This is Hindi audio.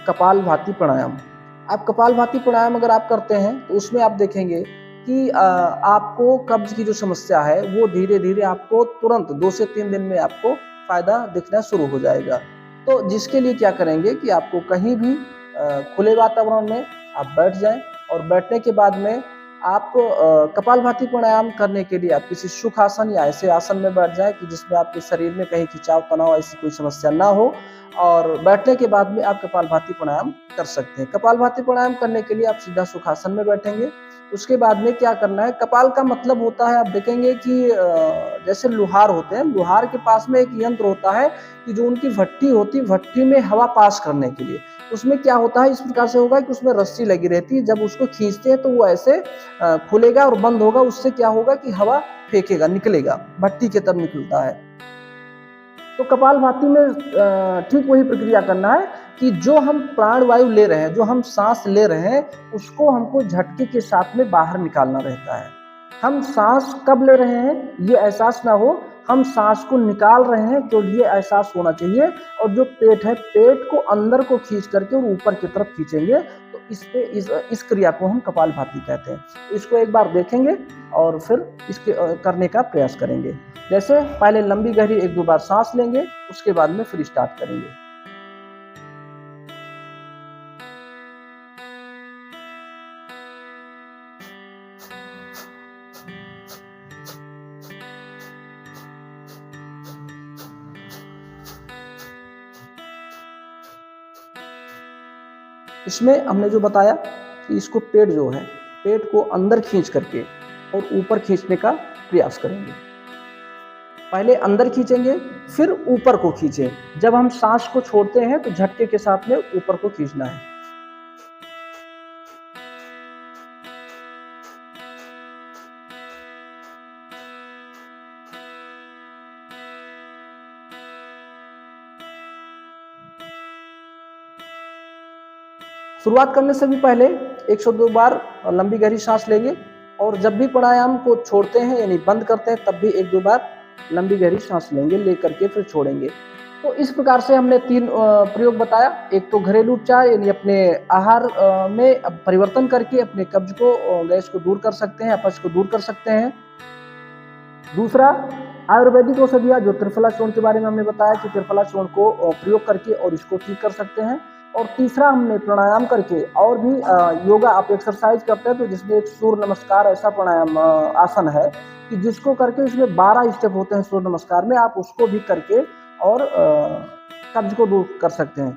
कपालभाति प्राणायाम। आप कपालभाति प्राणायाम अगर आप करते हैं तो उसमें आप देखेंगे कि आपको कब्ज की जो समस्या है वो धीरे धीरे आपको तुरंत 2 से 3 दिन में आपको फायदा दिखना शुरू हो जाएगा। तो जिसके लिए क्या करेंगे कि आपको कहीं भी खुले वातावरण में आप बैठ जाएं और बैठने के बाद में आप कपालभाति प्राणायाम करने के लिए आप किसी सुख आसन या ऐसे आसन में बैठ जाएं कि जिसमें आपके शरीर में कहीं खिंचाव तनाव ऐसी कोई समस्या ना हो, और बैठने के बाद में आप कपालभाति प्राणायाम कर सकते हैं। कपालभाति प्राणायाम करने के लिए आप सीधा सुखासन में बैठेंगे। उसके बाद में क्या करना है, कपाल का मतलब होता है, आप देखेंगे कि जैसे लोहार होते हैं, लोहार के पास में एक यंत्र होता है कि जो उनकी भट्टी होती है, भट्टी में हवा पास करने के लिए उसमें क्या होता है, इस प्रकार से होगा कि उसमें रस्सी लगी रहती है। जब उसको खींचते हैं तो वो ऐसे खुलेगा और बंद होगा। उससे क्या होगा कि हवा फेंकेगा, निकलेगा, भट्टी की तरफ निकलता है। तो कपालभाति में ठीक वही प्रक्रिया करना है कि जो हम प्राणवायु ले रहे हैं, जो हम सांस ले रहे हैं, उसको हमको झटके के साथ में बाहर निकालना रहता है। हम सांस कब ले रहे हैं ये एहसास ना हो, हम सांस को निकाल रहे हैं तो ये एहसास होना चाहिए। और जो पेट है, पेट को अंदर को खींच करके और ऊपर की तरफ खींचेंगे तो इस क्रिया को हम कपालभाति कहते हैं। इसको एक बार देखेंगे और फिर इसके करने का प्रयास करेंगे। जैसे पहले लंबी गहरी 1-2 बार सांस लेंगे, उसके बाद में फिर स्टार्ट करेंगे। इसमें हमने जो बताया कि इसको पेट जो है, पेट को अंदर खींच करके और ऊपर खींचने का प्रयास करेंगे। पहले अंदर खींचेंगे, फिर ऊपर को खींचें। जब हम सांस को छोड़ते हैं तो झटके के साथ में ऊपर को खींचना है। शुरुआत करने से भी पहले 1 से 2 बार लंबी गहरी सांस लेंगे, और जब भी प्राणायाम को छोड़ते हैं यानी बंद करते हैं तब भी 1-2 बार लंबी गहरी सांस लेंगे, लेकर के फिर छोड़ेंगे। तो इस प्रकार से हमने 3 प्रयोग बताया। एक तो घरेलू उपचार यानी अपने आहार में परिवर्तन करके अपने कब्ज को, गैस को दूर कर सकते हैं, अपच को दूर कर सकते हैं। दूसरा आयुर्वेदिक औषधियाँ, जो त्रिफला चूर्ण के बारे में हमने बताया कि त्रिफला चूर्ण को प्रयोग करके और इसको ठीक कर सकते हैं। और तीसरा हमने प्राणायाम करके, और भी योगा आप एक्सरसाइज करते हैं तो जिसमें एक सूर्य नमस्कार ऐसा प्राणायाम आसन है कि जिसको करके इसमें 12 स्टेप होते हैं सूर्य नमस्कार में, आप उसको भी करके और कब्ज को दूर कर सकते हैं।